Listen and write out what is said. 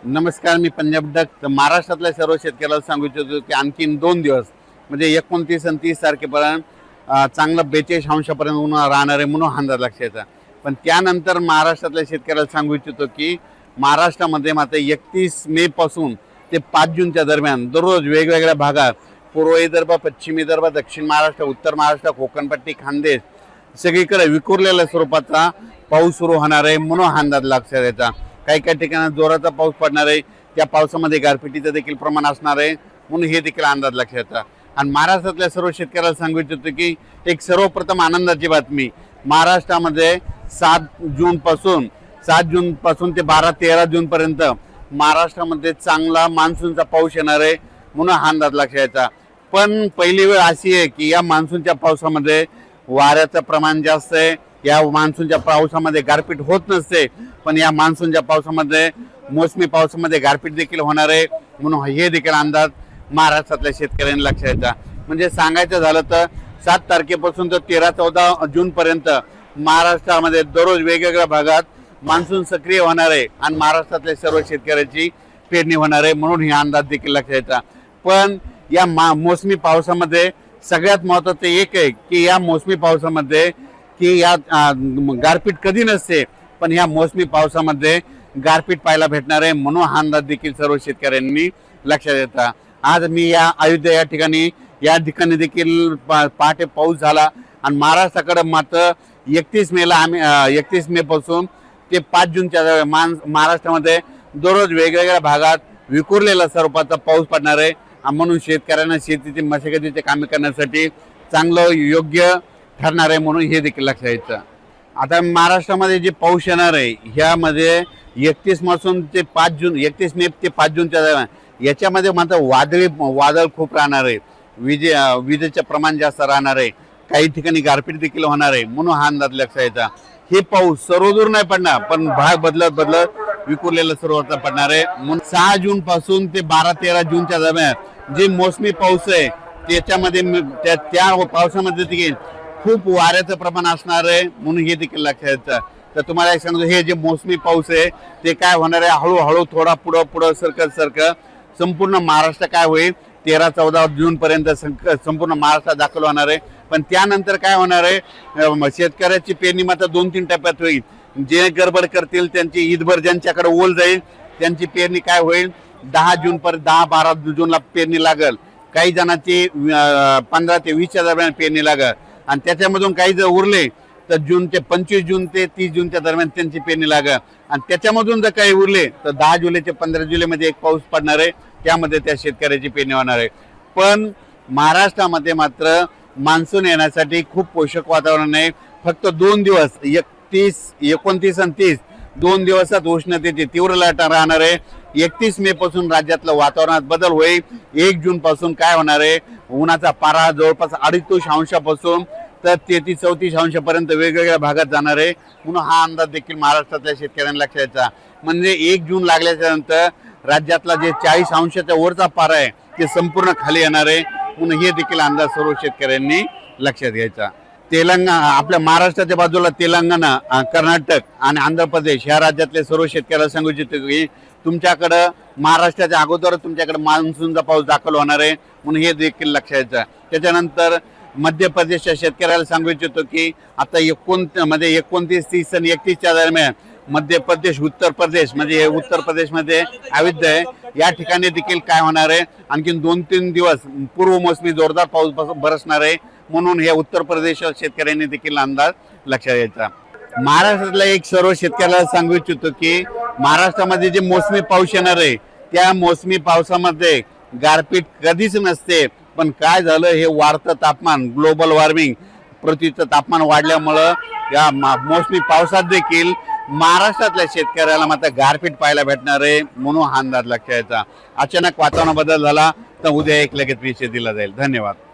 नमस्कार, मी पंजाब डक. तर महाराष्ट्रातल्या सर्व शेतकऱ्याला सांगू इच्छितो की आणखीन 2 दिवस म्हणजे 29 आणि 30 तारखेपर्यंत चांगलं 42 अंशापर्यंत ऊन राहणार आहे म्हणून अंदाज लक्षात. पण त्यानंतर महाराष्ट्रातल्या शेतकऱ्याला सांगू इच्छितो की महाराष्ट्रामध्ये मात्र 31 मे पासून ते 5 जूनच्या दरम्यान दररोज वेगवेगळ्या भागात पूर्व विदर्भ, पश्चिम विदर्भ, दक्षिण महाराष्ट्र, उत्तर महाराष्ट्र, कोकणपट्टी, खानदेश सगळीकडे विखुरलेल्या स्वरूपाचा पाऊस सुरू होणार आहे म्हणून अंदाज लक्षात यायचा. काही काही ठिकाणी जोराचा पाऊस पडणार आहे, त्या पावसामध्ये गारपिटीचं देखील प्रमाण असणार आहे म्हणून हे देखील अंदाज लक्षात येतात. आणि महाराष्ट्रातल्या सर्व शेतकऱ्याला सांगू इच्छितो की एक सर्वप्रथम आनंदाची बातमी, महाराष्ट्रामध्ये 7 जून पासून ते 12-13 जूनपर्यंत महाराष्ट्रामध्ये चांगला मान्सूनचा पाऊस येणार आहे म्हणून हा अंदाज लक्षात यायचा. पण पहिली वेळ अशी आहे की या मान्सूनच्या पावसामध्ये वाऱ्याचं प्रमाण जास्त आहे, या मान्सूनच्या पावसामध्ये गारपीट होत नसते, पण या मान्सूनच्या पावसामध्ये मोसमी पावसामध्ये गारपीट देखील होणार आहे म्हणून हे देखील अंदाज महाराष्ट्रातल्या शेतकऱ्यांनी लक्षात यायचा. म्हणजे सांगायचं झालं तर 7 तारखेपासून तर 13-14 जूनपर्यंत महाराष्ट्रामध्ये दररोज वेगवेगळ्या भागात मान्सून सक्रिय होणार आहे आणि महाराष्ट्रातल्या सर्व शेतकऱ्याची पेरणी होणार आहे म्हणून हे अंदाज देखील लक्षात यायचा. पण या मोसमी पावसामध्ये सगळ्यात महत्त्वाचं एक आहे की या मोसमी पावसामध्ये की या गारपीट कधी नसते, पण या मोसमी पावसामध्ये गारपीट पाहायला भेटणार आहे म्हणून हा अंदाज देखील सर्व शेतकऱ्यांनी लक्षात येतात. आज मी अयोध्या या ठिकाणी देखील पहाटे पाऊस झाला आणि महाराष्ट्राकडे मात्र 31 मे पासून ते 5 जूनच्या महाराष्ट्रामध्ये दररोज वेगवेगळ्या भागात विखुरलेल्या स्वरूपाचा पाऊस पडणार आहे म्हणून शेतकऱ्यांना शेतीची मशागतीचे कामे करण्यासाठी चांगलं योग्य ठरणार आहे म्हणून हे देखील लक्षात यायचं. आता महाराष्ट्रामध्ये जे पाऊस येणार आहे ह्यामध्ये 31 मे ते 5 जूनच्या दरम्यान याच्यामध्ये मात्र वादळ खूप राहणार आहे, विजेचे प्रमाण जास्त राहणार आहे, काही ठिकाणी गारपीट देखील होणार आहे म्हणून हा अंदाज लक्षात यायचा. हे पाऊस सर्वदूर नाही पडणार, पण भाग बदलत विखुरलेलं सर्वत्र पडणार आहे म्हणून 6 जून पासून ते 12-13 जूनच्या दरम्यान जे मोसमी पाऊस आहे त्याच्यामध्ये त्या पावसामध्ये देखील खूप वाऱ्याचं प्रमाण असणार आहे म्हणून हे देखील लक्षात यायचं. तर तुम्हाला एक सांगतो, हे जे मोसमी पाऊस आहे ते काय होणार आहे, हळूहळू थोडा पुढं सरकत संपूर्ण महाराष्ट्र काय होईल 13-14 जूनपर्यंत संपूर्ण महाराष्ट्रात दाखल होणार आहे. पण त्यानंतर काय होणार आहे, शेतकऱ्याची पेरणी मात्र 2-3 टप्प्यात होईल. जे गडबड करतील त्यांची ईदभर ज्यांच्याकडे ओल जाईल त्यांची पेरणी काय होईल 10-12 जूनला पेरणी लागल, काही जणांची 15 ते 20च्या दरम्यान पेरणी लागल आणि त्याच्यामधून काही जर उरले तर 25 जून ते 30 जूनच्या दरम्यान त्यांची पेरणी लागल आणि त्याच्यामधून जर काही उरले तर 10 जुलै ते 15 जुलैमध्ये एक पाऊस पडणार आहे, त्यामध्ये त्या शेतकऱ्याची पेरणी होणार आहे. पण महाराष्ट्रामध्ये मात्र मान्सून येण्यासाठी खूप पोषक वातावरण आहे. फक्त 2 दिवस 29 आणि 30 2 दिवसात उष्णतेची तीव्र लाट राहणार आहे. 31 मे पासून राज्यातलं वातावरणात बदल होईल. 1 जून पासून काय होणार आहे, उन्हाचा पारा जवळपास 2.5 अंशापासून तर 33-34 अंशापर्यंत वेगवेगळ्या भागात जाणार आहे म्हणून हा अंदाज देखील महाराष्ट्रातल्या शेतकऱ्यांना लक्षात यायचा. म्हणजे 1 जून लागल्याच्या नंतर राज्यातला जे 40 अंशाच्या वरचा पारा आहे ते संपूर्ण खाली येणार आहे म्हणून हे देखील अंदाज सर्व शेतकऱ्यांनी लक्षात घ्यायचा. आपल्या महाराष्ट्राच्या बाजूला तेलंगणा, कर्नाटक आणि आंध्र प्रदेश ह्या राज्यातले सर्व शेतकऱ्याला सांगू इच्छितो की तुमच्याकडं महाराष्ट्राच्या अगोदर तुमच्याकडे मान्सूनचा पाऊस दाखल होणार आहे म्हणून हे देखील लक्षात यायचं. त्याच्यानंतर मध्य प्रदेशच्या शेतकऱ्याला सांगू इच्छितो की आता 29, 30 आणि 31च्या दरम्यान मध्य प्रदेश, उत्तर प्रदेश म्हणजे उत्तर प्रदेशमध्ये अयोध्या आहे या ठिकाणी देखील काय होणार आहे, आणखीन 2-3 दिवस पूर्व मोसमी जोरदार पाऊस बरसणार आहे म्हणून हे उत्तर प्रदेश शेतकऱ्यांनी देखील अंदाज लक्षात यायचा. महाराष्ट्रातल्या एक सर्व शेतकऱ्याला सांगू इच्छितो की महाराष्ट्रामध्ये जे मोसमी पाऊस येणार आहे त्या मोसमी पावसामध्ये गारपीट कधीच नसते, पण काय झालं, हे वाढतं तापमान, ग्लोबल वॉर्मिंग, पृथ्वीचं तापमान वाढल्यामुळं या मोसमी पावसात देखील महाराष्ट्रातल्या शेतकऱ्याला मात्र गारपीट पाहायला भेटणार आहे म्हणून हा अंदाज लक्षात यायचा. अचानक वातावरण बदल झाला तर उद्या एक लगेच विषय दिला जाईल. धन्यवाद.